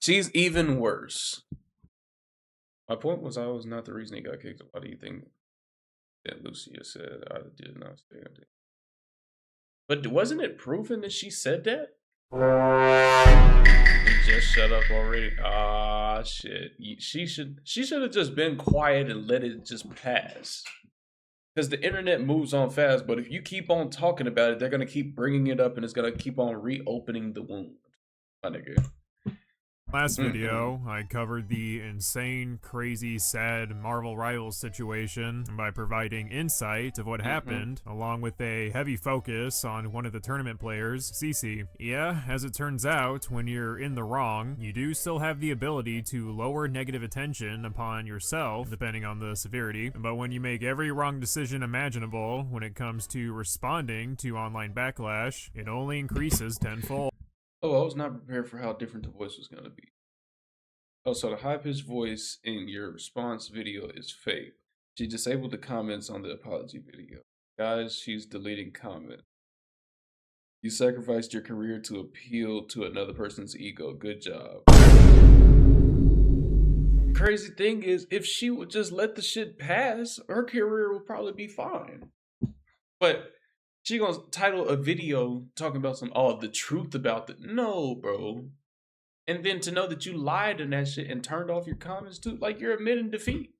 She's even worse. My point was I was not the reason he got kicked. Why do you think that Lucia said I did not say anything? But wasn't it proven that she said that? Just shut up already. Ah, shit. She should have just been quiet and let it just pass. Because the internet moves on fast, but if you keep on talking about it, they're gonna keep bringing it up, and it's gonna keep on reopening the wound. My nigga. Last video, I covered the insane, crazy, sad Marvel Rivals situation by providing insight of what happened, along with a heavy focus on one of the tournament players, Cece. Yeah, as it turns out, when you're in the wrong, you do still have the ability to lower negative attention upon yourself, depending on the severity, but when you make every wrong decision imaginable when it comes to responding to online backlash, it only increases tenfold. Oh, I was not prepared for how different the voice was going to be. Oh, so the high-pitched voice in your response video is fake. She disabled the comments on the apology video. Guys, she's deleting comments. You sacrificed your career to appeal to another person's ego. Good job. Crazy thing is, if she would just let the shit pass, her career would probably be fine. But she gonna title a video talking about the truth about it. No, bro. And then to know that you lied in that shit and turned off your comments too, like you're admitting defeat.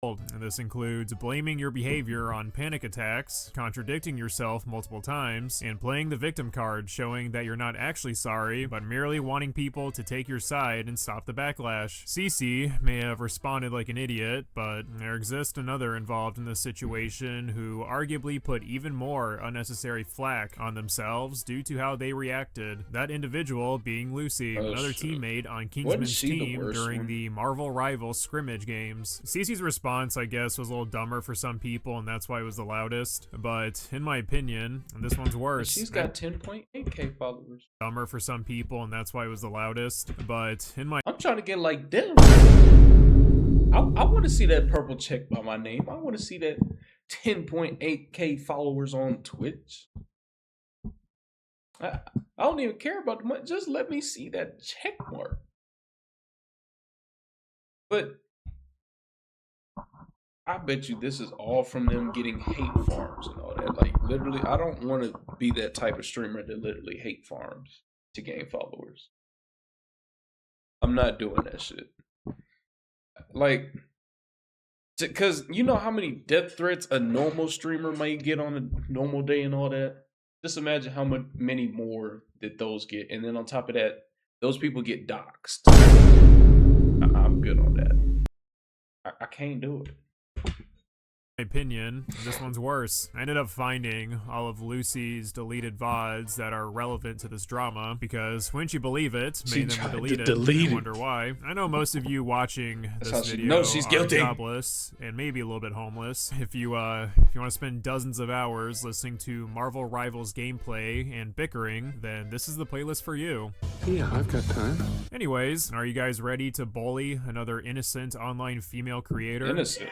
And this includes blaming your behavior on panic attacks, contradicting yourself multiple times, and playing the victim card, showing that you're not actually sorry, but merely wanting people to take your side and stop the backlash. Cece may have responded like an idiot, but there exists another involved in this situation who arguably put even more unnecessary flack on themselves due to how they reacted. That individual being Lucy, another teammate on Kingsman's team during the Marvel Rivals scrimmage games. Cece's response, I guess, was a little dumber for some people, and that's why it was the loudest. But in my opinion, this one's worse. She's got 10.8k followers. Dumber for some people, and that's why it was the loudest. But in my, I'm trying to get like them. I want to see that purple check by my name. I want to see that 10.8k followers on Twitch. I don't even care about the money. Just let me see that check mark. But I bet you this is all from them getting hate farms and all that. Like, literally, I don't want to be that type of streamer that literally hate farms to gain followers. I'm not doing that shit. Like, because you know how many death threats a normal streamer might get on a normal day and all that? Just imagine how many more that those get. And then on top of that, those people get doxxed. I'm good on that. I can't do it. My opinion, this one's worse. I ended up finding all of Lucy's deleted VODs that are relevant to this drama because, wouldn't you believe it, many of them were deleted. I wonder why. I know most of you watching this video are jobless and maybe a little bit homeless. If you want to spend dozens of hours listening to Marvel Rivals gameplay and bickering, then this is the playlist for you. Yeah, I've got time. Anyways, are you guys ready to bully another innocent online female creator? Innocent.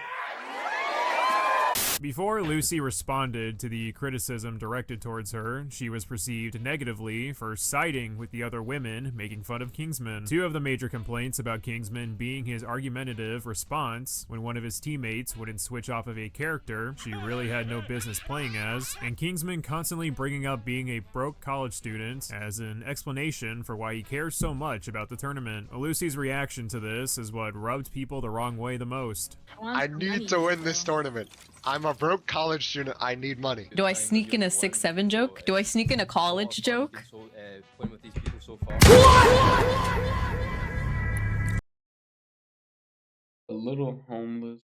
Before Lucy responded to the criticism directed towards her, she was perceived negatively for siding with the other women making fun of Kingsman. Two of the major complaints about Kingsman being his argumentative response when one of his teammates wouldn't switch off of a character she really had no business playing as, and Kingsman constantly bringing up being a broke college student as an explanation for why he cares so much about the tournament. Lucy's reaction to this is what rubbed people the wrong way the most. I need to win this tournament. I'm a broke college student. I need money. Do I sneak in a 6-7 joke? Do I sneak in a college joke? A little homeless.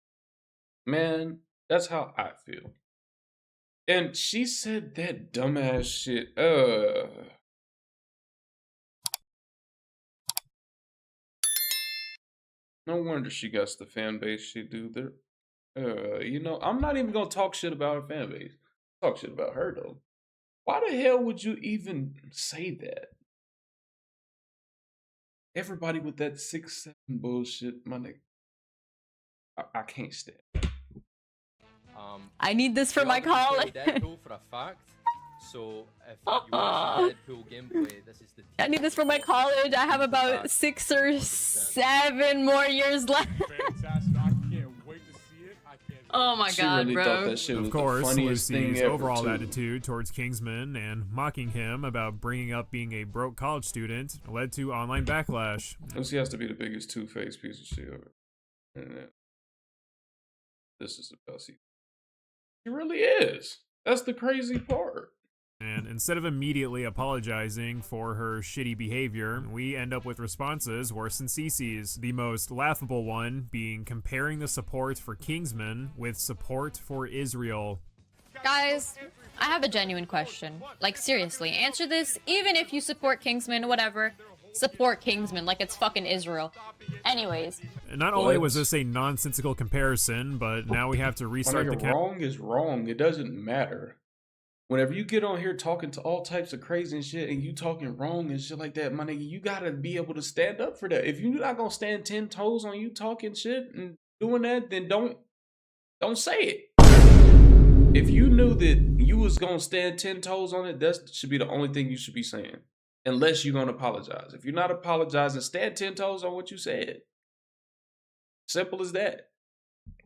Man, that's how I feel. And she said that dumbass shit. No wonder she got the fan base she do there. You know, I'm not even gonna talk shit about her fan base. Talk shit about her though. Why the hell would you even say that? Everybody with that 6-7 bullshit, my nigga. I can't stand. I need this for my college. For a fact. So if you watch the Deadpool gameplay, this is the. I need this for my college. I have about 6 or 7 more years left. Fantastic. I can't wait to see it. I can't. Oh my She god, really bro. thought that shit was Of course, the funniest thing Lucy's ever, overall too. attitude towards Kingsman and mocking him about bringing up being a broke college student led to online backlash. Lucy has to be the biggest two-faced piece of shit ever. And this is the best. She really is. That's the crazy part. And instead of immediately apologizing for her shitty behavior, we end up with responses worse than Cece's. The most laughable one being comparing the support for Kingsman with support for Israel. Guys, I have a genuine question. Like, seriously, answer this. Even if you support Kingsman, whatever, support Kingsman like it's fucking Israel. Anyways. Not only was this a nonsensical comparison, but now we have to restart the count. Wrong is wrong. It doesn't matter. Whenever you get on here talking to all types of crazy and shit, and you talking wrong and shit like that, my nigga, you gotta be able to stand up for that. If you're not gonna stand 10 toes on you talking shit and doing that, then don't say it. If you knew that you was gonna stand 10 toes on it, that should be the only thing you should be saying. Unless you're gonna apologize. If you're not apologizing, stand 10 toes on what you said. Simple as that.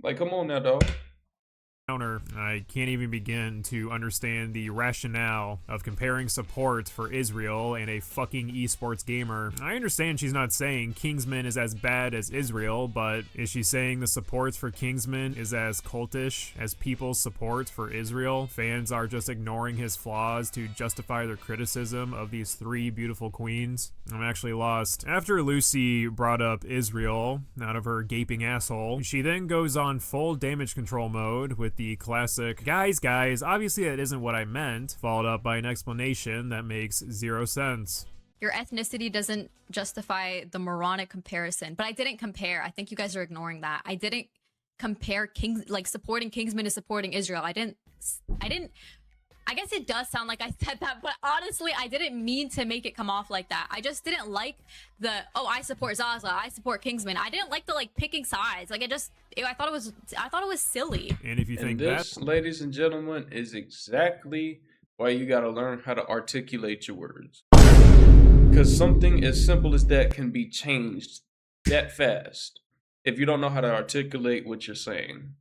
Like, come on now, dog. I can't even begin to understand the rationale of comparing support for Israel and a fucking esports gamer. I understand she's not saying Kingsman is as bad as Israel, but is she saying the support for Kingsman is as cultish as people's support for Israel? Fans are just ignoring his flaws to justify their criticism of these 3 beautiful queens? I'm actually lost. After Lucy brought up Israel out of her gaping asshole, she then goes on full damage control mode with the classic, guys, obviously that isn't what I meant, followed up by an explanation that makes 0 sense. Your ethnicity doesn't justify the moronic comparison. But I didn't compare. I think you guys are ignoring that. I didn't compare supporting Kingsman to supporting Israel. I guess it does sound like I said that, but honestly, I didn't mean to make it come off like that. I just didn't like the, oh, I support Zaza, I support Kingsman. I didn't like the picking sides. I thought it was silly. And if you think this, ladies and gentlemen, is exactly why you gotta learn how to articulate your words. Because something as simple as that can be changed that fast if you don't know how to articulate what you're saying.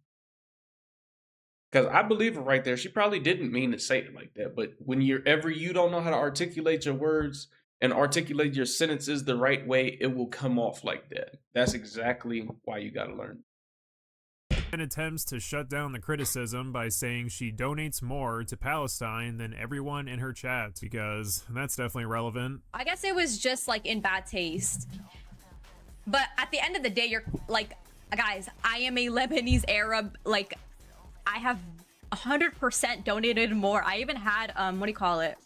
Because I believe her right there. She probably didn't mean to say it like that. But whenever you don't know how to articulate your words and articulate your sentences the right way, it will come off like that. That's exactly why you got to learn. and attempts to shut down the criticism by saying she donates more to Palestine than everyone in her chat, because that's definitely relevant. I guess it was just in bad taste. But at the end of the day, you're guys, I am a Lebanese Arab. I have 100% donated more. I even had, what do you call it?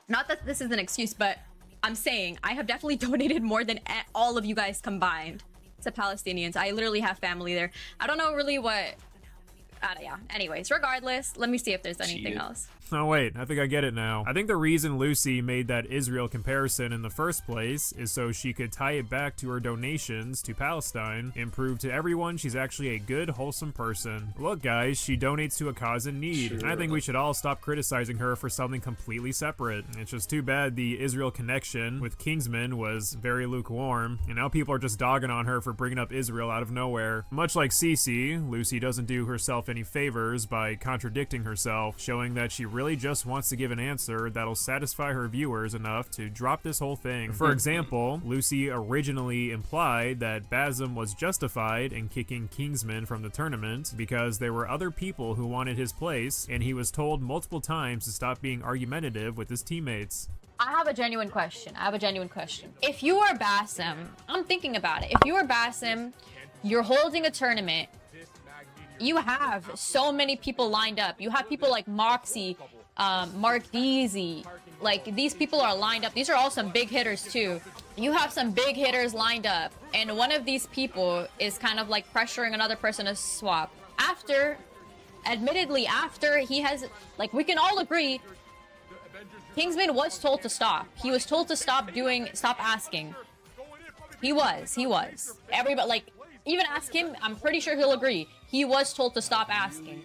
Not that this is an excuse, but I'm saying I have definitely donated more than all of you guys combined to Palestinians. I literally have family there. I don't know really what, yeah. Anyways, regardless, let me see if there's anything else. Oh wait, I think I get it now. I think the reason Lucy made that Israel comparison in the first place is so she could tie it back to her donations to Palestine and prove to everyone she's actually a good, wholesome person. Look guys, she donates to a cause in need, and I think we should all stop criticizing her for something completely separate. It's just too bad the Israel connection with Kingsman was very lukewarm, and now people are just dogging on her for bringing up Israel out of nowhere. Much like Cece, Lucy doesn't do herself any favors by contradicting herself, showing that she really just wants to give an answer that'll satisfy her viewers enough to drop this whole thing. For example, Lucy originally implied that Basem was justified in kicking Kingsman from the tournament because there were other people who wanted his place, and he was told multiple times to stop being argumentative with his teammates. I have a genuine question. If you are Basem, I'm thinking about it. If you are Basem, you're holding a tournament. You have so many people lined up. You have people like Moxie, Mark Deasy. These people are lined up. These are all some big hitters too. You have some big hitters lined up, and one of these people is kind of pressuring another person to swap. Admittedly, after he has, we can all agree, Kingsman was told to stop. He was told to stop asking. He was. Everybody, even ask him, I'm pretty sure he'll agree. He was told to stop asking.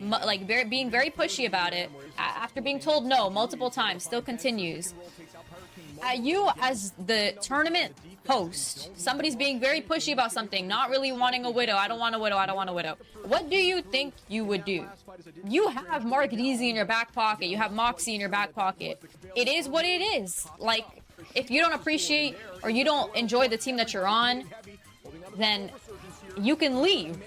like being very pushy about it, after being told no multiple times, still continues. You as the tournament host, somebody's being very pushy about something, not really wanting a widow. I don't want a widow. I don't want a widow. What do you think you would do? You have MoreJiriyah in your back pocket. You have Moxie in your back pocket. It is what it is. Like, if you don't appreciate or you don't enjoy the team that you're on, then you can leave.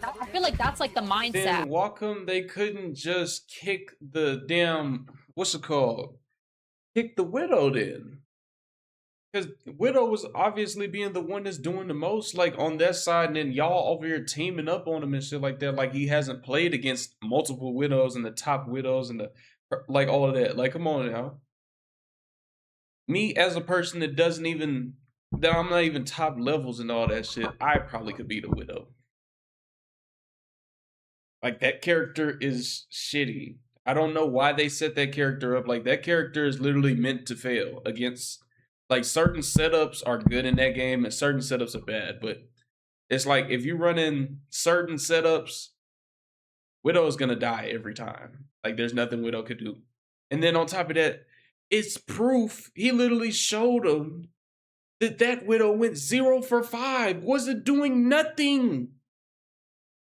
I feel like that's like the mindset. Then why come they couldn't just kick the damn, what's it called? Kick the widow then? Because Widow was obviously being the one that's doing the most, like, on that side, and then y'all over here teaming up on him and shit like that. Like, he hasn't played against multiple widows and the top widows and the, like, all of that. Like, come on now. Me as a person that doesn't even, that I'm not even top levels and all that shit, I probably could be the widow. Like, that character is shitty. I don't know why they set that character up. Like, that character is literally meant to fail against, like, certain setups are good in that game and certain setups are bad. But it's like, if you run in certain setups, Widow is going to die every time. Like, there's nothing Widow could do. And then on top of that, it's proof. He literally showed him that that Widow went 0 for 5. Wasn't doing nothing.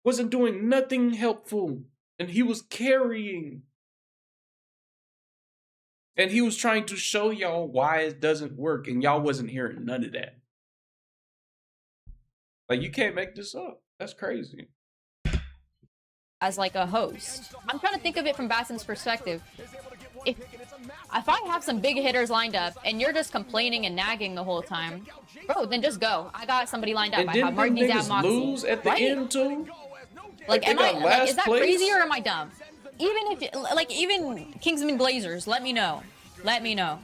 Wasn't doing nothing helpful. And he was carrying. And he was trying to show y'all why it doesn't work. And y'all wasn't hearing none of that. Like, you can't make this up. That's crazy. As like a host, I'm trying to think of it from Bassem's perspective. If I have some big hitters lined up and you're just complaining and nagging the whole time, bro, then just go. I got somebody lined up. And I didn't have them Moxie, niggas lose at the end too? Like, They am I got like, last is that place? crazy or am I dumb? Even Kingsman Blazers, let me know. Let me know.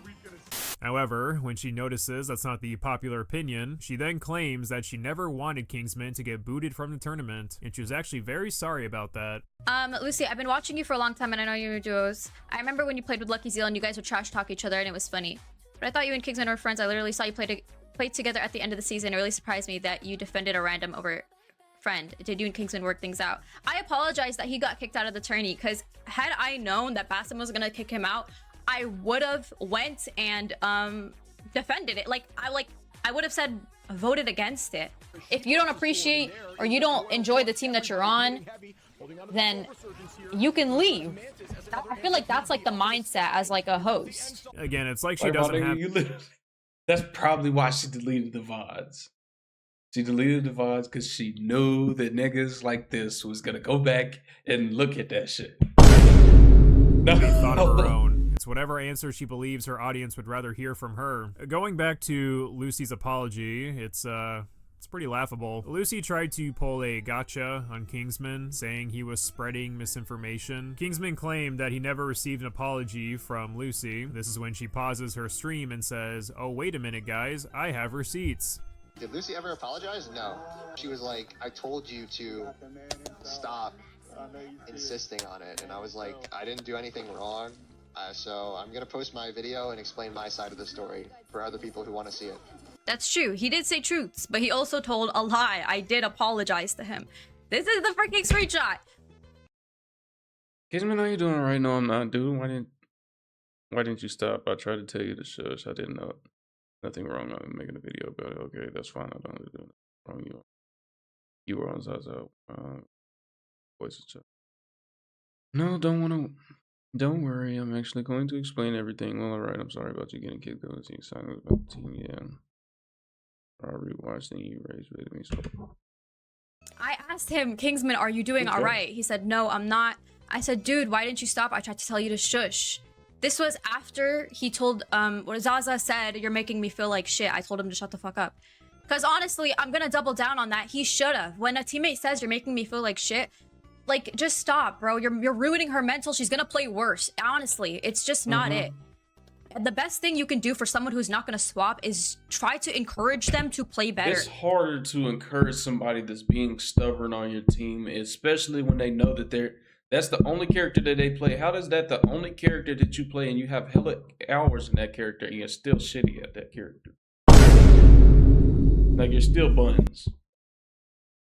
However, when she notices that's not the popular opinion, she then claims that she never wanted Kingsman to get booted from the tournament, and she was actually very sorry about that. Lucy, I've been watching you for a long time and I know you're duos. I remember when you played with Lucky Zeal and you guys would trash talk each other and it was funny. But I thought you and Kingsman were friends. I literally saw you play together at the end of the season. It really surprised me that you defended a random over friend. Did you and Kingsman work things out? I apologize that he got kicked out of the tourney, because had I known that Bassem was gonna kick him out, I would have went and defended it. I would have said voted against it. If you don't appreciate or you don't enjoy the team that you're on, then you can leave. I feel like that's like the mindset as like a host. Again, it's like she doesn't have... That's probably why she deleted the VODs. She deleted the VODs because she knew that niggas like this was gonna go back and look at that shit. No. They thought of her own. It's whatever answer she believes her audience would rather hear from her. Going back to Lucy's apology, it's pretty laughable. Lucy tried to pull a gotcha on Kingsman, saying he was spreading misinformation. Kingsman claimed that he never received an apology from Lucy. This is when she pauses her stream and says, "Oh, wait a minute, guys, I have receipts." Did Lucy ever apologize? No. She was like, I told you to stop insisting on it. And I was like, I didn't do anything wrong. So I'm going to post my video and explain my side of the story for other people who want to see it. That's true. He did say truths, but he also told a lie. I did apologize to him. This is the freaking screenshot. Kingsman, how you doing right now? I'm not, dude. Why didn't you stop? I tried to tell you to shush. I didn't know. Nothing wrong. I'm making a video about it. Okay, that's fine. I don't do it. Wrong. You were on Zaza. Voice chat. No, don't worry. I'm actually going to explain everything. Well, alright. I'm sorry about you getting kicked out of the team. Silence about the team. Yeah. I rewatched and you raised with me. So I asked him, Kingsman, are you doing all right? He said, no, I'm not. I said, dude, why didn't you stop? I tried to tell you to shush. This was after he told, what Zaza said, you're making me feel like shit. I told him to shut the fuck up. Because honestly, I'm going to double down on that. He should have. When a teammate says you're making me feel like shit, like, just stop, bro. You're ruining her mental. She's going to play worse. Honestly, it's just not it. The best thing you can do for someone who's not going to swap is try to encourage them to play better. It's harder to encourage somebody that's being stubborn on your team, especially when they know that that's the only character that they play. How does that the only character that you play and you have hella hours in that character and you're still shitty at that character? Like, you're still buns.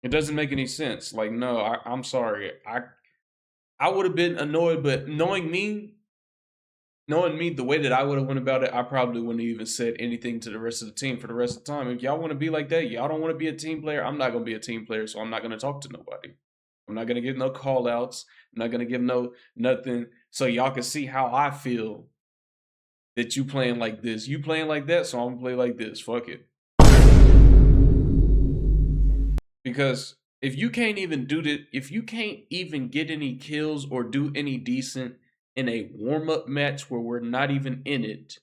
It doesn't make any sense. Like, no, I'm sorry. I would have been annoyed, but knowing me, the way that I would have went about it, I probably wouldn't have even said anything to the rest of the team for the rest of the time. If y'all want to be like that, y'all don't want to be a team player, I'm not going to be a team player, so I'm not going to talk to nobody. I'm not going to give no call outs. I'm not going to give no nothing, so y'all can see how I feel that you playing like this. You playing like that, so I'm going to play like this. Fuck it. Because if you can't even do that, if you can't even get any kills or do any decent in a warm-up match where we're not even in it,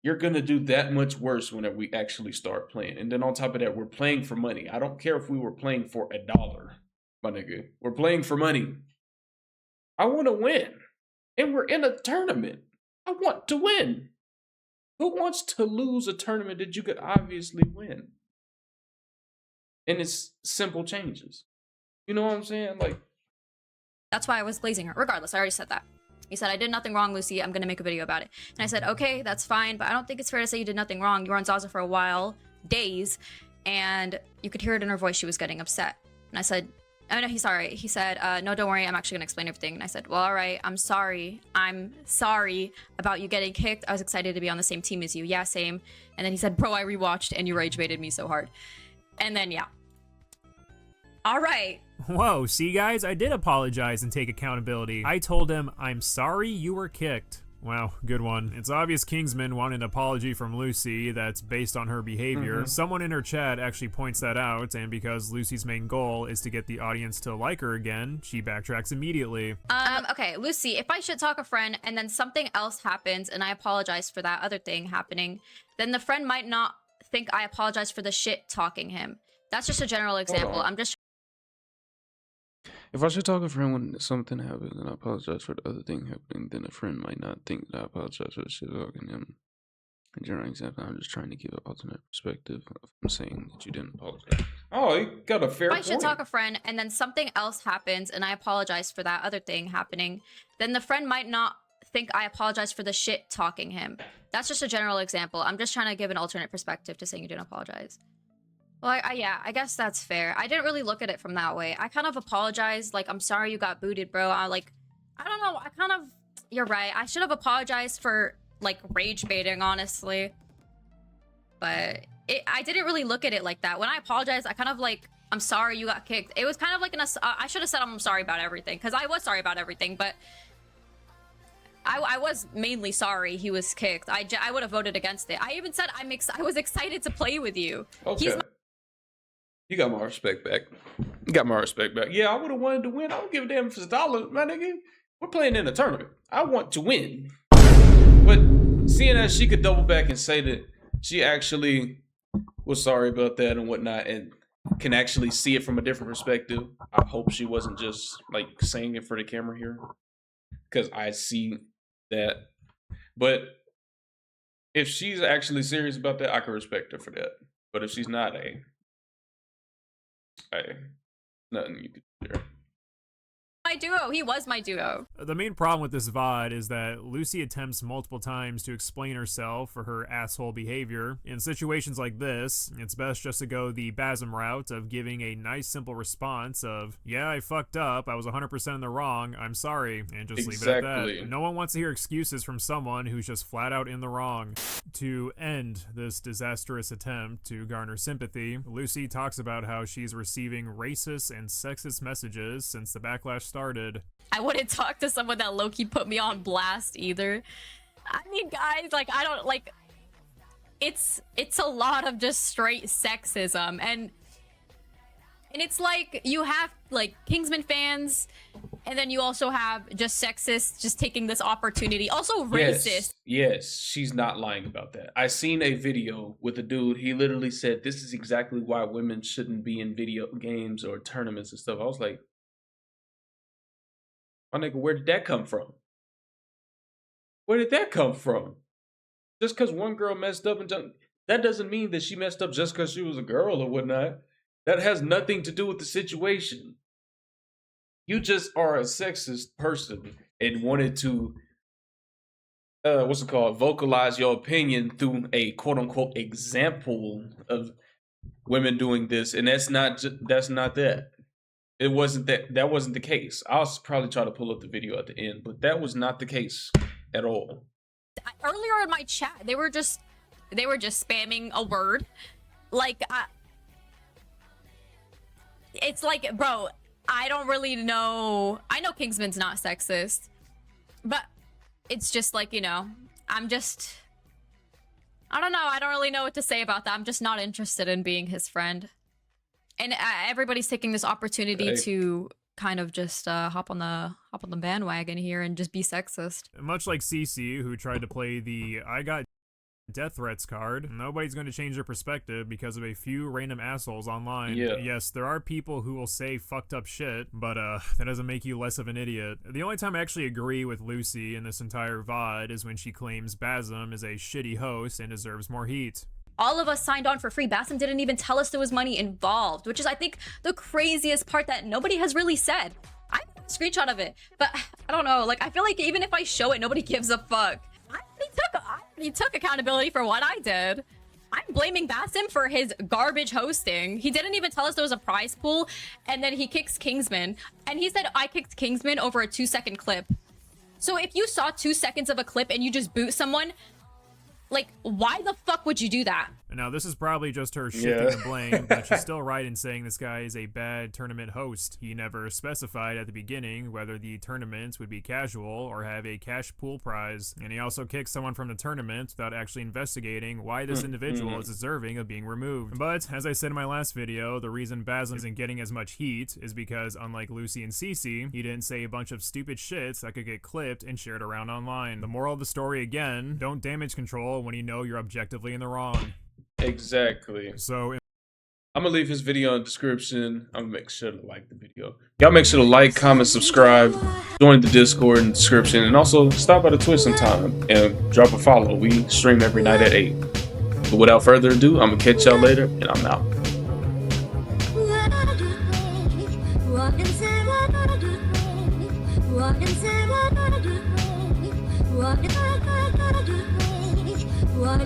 you're going to do that much worse whenever we actually start playing. And then on top of that, we're playing for money. I don't care if we were playing for $1, my nigga. We're playing for money. I want to win. And we're in a tournament. I want to win. Who wants to lose a tournament that you could obviously win? And it's simple changes. You know what I'm saying? Like, That's why I was blazing her. Regardless, I already said that. He said, I did nothing wrong, Lucy. I'm going to make a video about it. And I said, okay, that's fine, but I don't think it's fair to say you did nothing wrong. You were on Zaza for a while, days, and you could hear it in her voice. She was getting upset. And I said, oh, no, he's sorry. He said, no, don't worry. I'm actually going to explain everything. And I said, well, all right. I'm sorry. I'm sorry about you getting kicked. I was excited to be on the same team as you. Yeah, same. And then he said, bro, I rewatched and you rage baited me so hard. And then, yeah. All right. Whoa, see guys, I did apologize and take accountability. I told him, I'm sorry you were kicked. Wow, good one. It's obvious Kingsman wanted an apology from Lucy that's based on her behavior. Someone in her chat actually points that out, and because Lucy's main goal is to get the audience to like her again, she backtracks immediately. Okay, Lucy, if I should talk a friend and then something else happens and I apologize for that other thing happening, then the friend might not think I apologize for the shit talking him. That's just a general example. I'm just if I should talk to a friend when something happens and I apologize for the other thing happening, then a friend might not think that I apologize for the shit talking him. In general example, I'm just trying to give an alternate perspective. I'm saying that you didn't apologize. Oh, you got a fair point. If I should talk a friend and then something else happens and I apologize for that other thing happening, then the friend might not think I apologize for the shit talking him. That's just a general example. I'm just trying to give an alternate perspective to saying you didn't apologize. Well, yeah, I guess that's fair. I didn't really look at it from that way. I kind of apologized, like, I'm sorry you got booted, bro. I don't know, you're right. I should have apologized for, like, rage baiting, honestly. But I didn't really look at it like that. When I apologized, I kind of, like, I'm sorry you got kicked. It was kind of like I should have said I'm sorry about everything, because I was sorry about everything, but I was mainly sorry he was kicked. I would have voted against it. I even said I was excited to play with you. Okay. You got my respect back. You got my respect back. Yeah, I would have wanted to win. I don't give a damn if it's $1, my nigga. We're playing in a tournament. I want to win. But seeing as she could double back and say that she actually was sorry about that and whatnot and can actually see it from a different perspective, I hope she wasn't just, like, saying it for the camera here. Because I see that. But if she's actually serious about that, I can respect her for that. But if she's not, nothing you could do there. My duo. He was my duo. The main problem with this VOD is that Lucy attempts multiple times to explain herself for her asshole behavior. In situations like this, it's best just to go the BASM route of giving a nice simple response of, yeah, I fucked up, I was 100% in the wrong, I'm sorry, and just leave it at that. No one wants to hear excuses from someone who's just flat out in the wrong. To end this disastrous attempt to garner sympathy, Lucy talks about how she's receiving racist and sexist messages since the backlash started. I wouldn't talk to someone that low-key put me on blast either. I mean, guys, like, I don't, like, it's a lot of just straight sexism, and it's like, you have, like, Kingsman fans, and then you also have just sexists just taking this opportunity. Also racist. Yes, she's not lying about that. I seen a video with a dude, he literally said, this is exactly why women shouldn't be in video games or tournaments and stuff. I was like, my nigga, where did that come from? Where did that come from? Just because one girl messed up and that doesn't mean that she messed up just because she was a girl or whatnot. That has nothing to do with the situation. You just are a sexist person and wanted to, vocalize your opinion through a quote-unquote example of women doing this, and that's not that. it wasn't that wasn't the case. I'll probably try to pull up the video at the end, but that was not the case at all. Earlier in my chat, they were just spamming a word. Like, it's like, bro, I don't really know. I know Kingsman's not sexist, but it's just like, you know, I don't know. I don't really know what to say about that. I'm just not interested in being his friend. And everybody's taking this opportunity to kind of just hop on the bandwagon here and just be sexist. Much like Cece, who tried to play the "I got death threats" card, nobody's going to change their perspective because of a few random assholes online. Yeah. Yes, there are people who will say fucked up shit, but that doesn't make you less of an idiot. The only time I actually agree with Lucy in this entire VOD is when she claims Basm is a shitty host and deserves more heat. All of us signed on for free. Basm didn't even tell us there was money involved, which is, I think, the craziest part that nobody has really said. I have a screenshot of it, but I don't know. Like, I feel like even if I show it, nobody gives a fuck. I already took accountability for what I did. I'm blaming Basm for his garbage hosting. He didn't even tell us there was a prize pool, and then he kicks Kingsman. And he said, I kicked Kingsman over a 2-second clip. So if you saw 2 seconds of a clip and you just boot someone, like, why the fuck would you do that? Now, this is probably just her shifting the blame, but she's still right in saying this guy is a bad tournament host. He never specified at the beginning whether the tournaments would be casual or have a cash pool prize, and he also kicked someone from the tournament without actually investigating why this individual is deserving of being removed. But, as I said in my last video, the reason Basm isn't getting as much heat is because, unlike Lucy and Cece, he didn't say a bunch of stupid shits that could get clipped and shared around online. The moral of the story, again, don't damage control when you know you're objectively in the wrong. Exactly. So I'm gonna leave his video in the description. I'm gonna make sure to like the video. Y'all make sure to like, comment, subscribe, join the Discord in the description, and also stop by the Twitch sometime and drop a follow. We stream every night at 8. But without further ado, I'm gonna catch y'all later, and I'm out. What